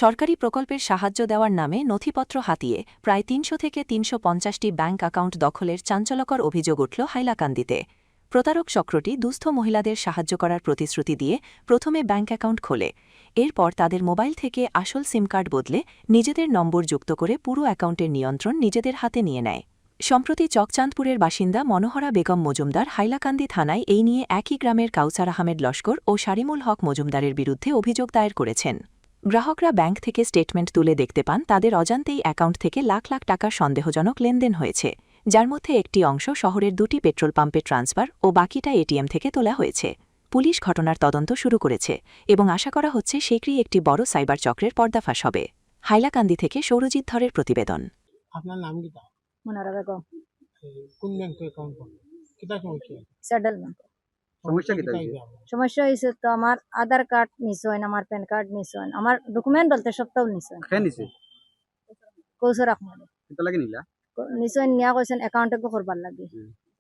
সরকারি প্রকল্পের সাহায্য দেওয়ার নামে নথিপত্র হাতিয়ে প্রায় ৩০০ থেকে ৩৫০টি ব্যাংক অ্যাকাউন্ট দখলের চাঞ্চল্যকর অভিযোগ উঠল হাইলাকান্দিতে। প্রতারক চক্রটি দুস্থ মহিলাদের সাহায্য করার প্রতিশ্রুতি দিয়ে প্রথমে ব্যাংক অ্যাকাউন্ট খোলে, এরপর তাদের মোবাইল থেকে আসল সিম কার্ড বদলে নিজেদের নম্বর যুক্ত করে পুরো অ্যাকাউন্টের নিয়ন্ত্রণ নিজেদের হাতে নিয়ে নেয়। সম্প্রতি চকচাঁদপুরের বাসিন্দা মনোহরা বেগম মজুমদার হাইলাকান্দি থানায় এই নিয়ে একই গ্রামের কাউসার আহমেদ লস্কর ও শারিমুল হক মজুমদারের বিরুদ্ধে অভিযোগ দায়ের করেছেন। গ্রাহকরা ব্যাংক থেকে স্টেটমেন্ট তুলে দেখতে পান তাদের অজান্তেই অ্যাকাউন্ট থেকে লাখ লাখ টাকার সন্দেহজনক লেনদেন হয়েছে, যার মধ্যে একটি অংশ শহরের 2টি পেট্রোল পাম্পে ট্রান্সফার ও বাকিটা এটিএম থেকে তোলা হয়েছে। পুলিশ ঘটনার তদন্ত শুরু করেছে এবং আশা করা হচ্ছে শীঘ্রই একটি বড় সাইবার চক্রের পর্দাফাশ হবে। হাইলাকান্দি থেকে সৌরজিৎ ধরের প্রতিবেদন। আপনার নাম কি? মনোহরা বেগম। কোন ব্যাংকে অ্যাকাউন্ট করেন? কিটা সমস্যা? Settle bank. সমস্যা কি? সমস্যা হয়েছে তো আমার আধার কার্ড নিছেন, আমার প্যান কার্ড নিছেন, আমার ডকুমেন্ট বলতে সবটাও নিছেন। কেন নিছে? কৌশর আহমদ কিতা লাগি নিলা? নিছেন নিয়া কইছেন অ্যাকাউন্টে কো করবার লাগি।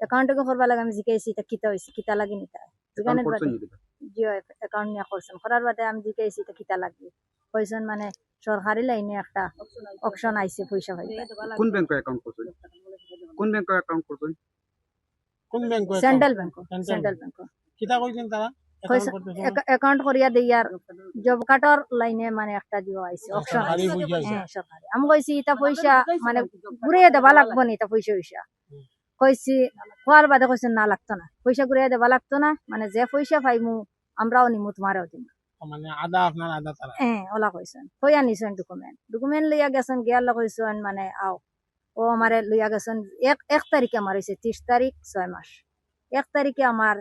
অ্যাকাউন্টে কো করবার লাগি আমি জিজ্ঞাসি এটা কিতা হইছে, কিতা লাগি নিতা। যেখানে করছেন কিতা? জি অ্যাকাউন্ট নিয়া করছেন। করার বাদে আমি জিজ্ঞাসি এটা কিতা লাগি। কইছেন মানে সরকারি লাইনে একটা অপশন আইছে পয়সা পাইতে। কোন ব্যাংকে অ্যাকাউন্ট করছেন? কোন ব্যাংকে অ্যাকাউন্ট করছেন? কোন ব্যাংকে? Central bank. Central bank. কিটা কইছেন তারা? অ্যাকাউন্ট করিয়া দিয়ার জব কার্ডর লাইনে মানে একটা দিও আইছে অপশন সরকারি বুঝাইছে। সরকারি। আমি কইছি এটা পয়সা মানে ঘুরিয়ে দেবা লাগবো নি, এটা পয়সা কইছি। খোয়ার বাদে কইছেন না লাগতো না, পয়সা ঘুরিয়ে দেবা লাগতো না, মানে যে পয়সা পাইমু আমরাও নিমু তোমারও দিমু। মানে আদা আপনার আদা তারা। ওলা কইছেন কইয়া নিছেন ডকুমেন্ট লইয়া গেছেন, গিয়ার কইছেন মানে আও ও আমারে লইয়া গেছেন। এক তারিখে আমার হয়েছে 30 তারিখ 6 মাস। 1 তারিখে আমার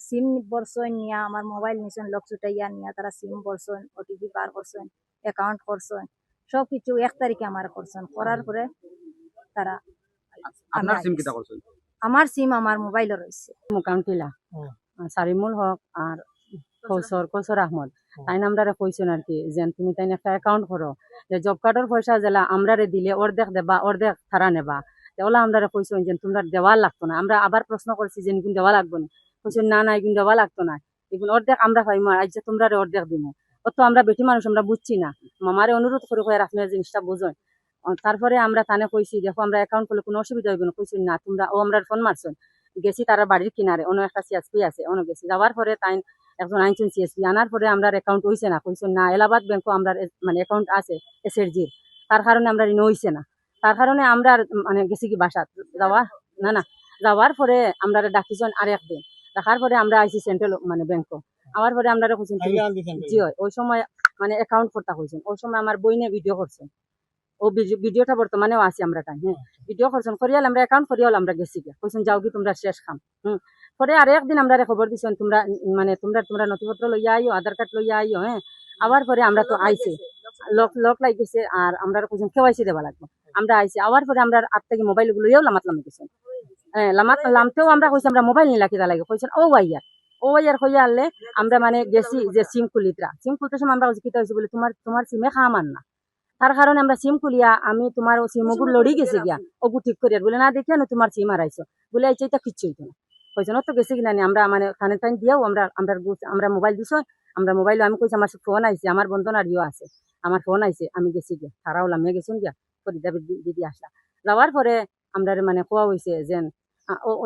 সিম বলছেন নিয়া, আমার মোবাইল নিছেন লক ছুটাইয়া নিয়া, তারা সিম বলছেন, ওটিপি বার করছেন, অ্যাকাউন্ট করছেন, সবকিছু 1 তারিখে আমার করছেন। করার পরে তারা আপনার সিম কিতা করছেন? আমার সিম আমার মোবাইলে রয়েছে। মোকামটিলা শারিমুল হক আর কৌসর আহমদ তাই আমরা কইছেন আর কি যে তুমি তাই একটা অ্যাকাউন্ট করো, যে জব কার্ডের পয়সা জেলা আমরারে দিলে অর্ধেক দেবা অর্ধেক তারা নেবা। ওলা আমরা কইছেন যে তোমরা দেওয়া লাগতো না। আমরা আবার প্রশ্ন করছি যে এগুন দেওয়া লাগবো না, কইছেন না না এগুন দেওয়া লাগতো না, এগুন অর্ধেক আমরা পাইমু, আজ যে তোমরা অর্ধেক দিমু। অত আমরা বেটি মানুষ আমরা বুঝছি না, মামারে অনুরোধ করে কয়ে আপনার জিনিসটা বুঝেন। তারপরে আমরা তানে কইছি দেখো আমরা অ্যাকাউন্ট করলে কোনো অসুবিধা হইব না। কইছেন না তোমরা ও আমরা ফোন মারছেন। গেছি তারা বাড়ির কিনারে অন্য একটা সিএসপি আছে, অন্য গেছি যাওয়ার পরে তাই একজন আইনছেন সিএসপি আনার পরে আমরা অ্যাকাউন্ট হইছে না। কইছেন না এলাহাবাদ ব্যাংকও আমরা মানে অ্যাকাউন্ট আছে এসএসজির, তার কারণে আমরা ঋণ হইছে না। তার কারণে আমরা মানে গেছি কি বাসাত যাওয়া না যাওয়ার পরে আমরা ডাকিছেন আর একদিন, রাখার পরে আমরা আইসি সেন্ট্রাল মানে ব্যাংক। আমার পরে আমরা কইছেন জি হয় ওই সময় মানে অ্যাকাউন্ট করতে কইছেন। ওই সময় আমার বইনে ভিডিও করছেন, ও ভিডিওটা বর্তমানেও আছে আমরা টাইম। ভিডিও করছেন করিয়াল আমরা অ্যাকাউন্ট করিয়াল আমরা গেছি গিয়া কইছেন যাও কি তোমরা শেষ খাম। পরে আর একদিন আমরা খবর দিছেন তোমরা মানে তোমরা নথিপত্র লইয়া আইও, আধার কার্ড লইয়া আইও। আবার পরে আমরা তো আইছি লক লাগিয়েছে আর আমরা কইছেন কেওয়াইসি দেওয়া লাগবে। আমরা আইছি আবার পরে আমরা আট থেকে মোবাইল গুলোও লামাত গেছেন। লামতেও আমরা কইছি আমরা মোবাইল নিলা কিনা লাগে, কইছেন ও ভাইয়ার কইয়া আনলে আমরা মানে গেছি যে সিম খুলতে সময় আমরা কিতা হয়েছে বলে তোমার সিমে খামান না। তার কারণে আমরা সিম খুলিয়া আমি তোমার সিম ওগুলো লড়ি গেছে গিয়া ওগু ঠিক করিয়া বলে না দেখিয়া না তোমার সিম হারাইছো বলে আইছে এটা কিচ্ছু হইতো না। কইছেন তো গেছে কিনা আমরা মানে থানে টাইম দিয়াও আমরা মোবাইল দিছ। আমরা মোবাইল আমি কইছি আমার ফোন আইছে, আমার বন্ধন আরিও আছে, আমার ফোন আইছে, আমি গেছি গিয়া তারাও লামিয়া গেছেন গিয়া ফরিদা দিদি আসলা। যাওয়ার পরে আমরা মানে কোয়া হয়েছে যে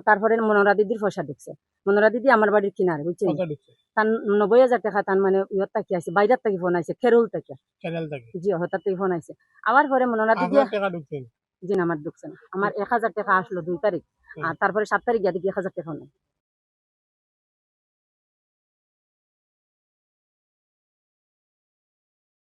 তারপরে মনোরা দিদির পয়সা ঢুকছে। মনোরা দিদি আমার বাড়ির কিনারে বুঝছেন, তার 90,000 টাকা তার মানে ইয়র থাকি আছে, বাইরের থাকি ফোন আইছে, খেরুল থেকে জি হঠাৎ থেকে ফোন আইছে। আবার পরে মনোরা দিদি জি আমার ঢুকছে না, আমার 1,000 টাকা আসলো 2 তারিখ আর তারপরে 7 তারিখ গিয়ে দেখি 1,000 টাকা নেই।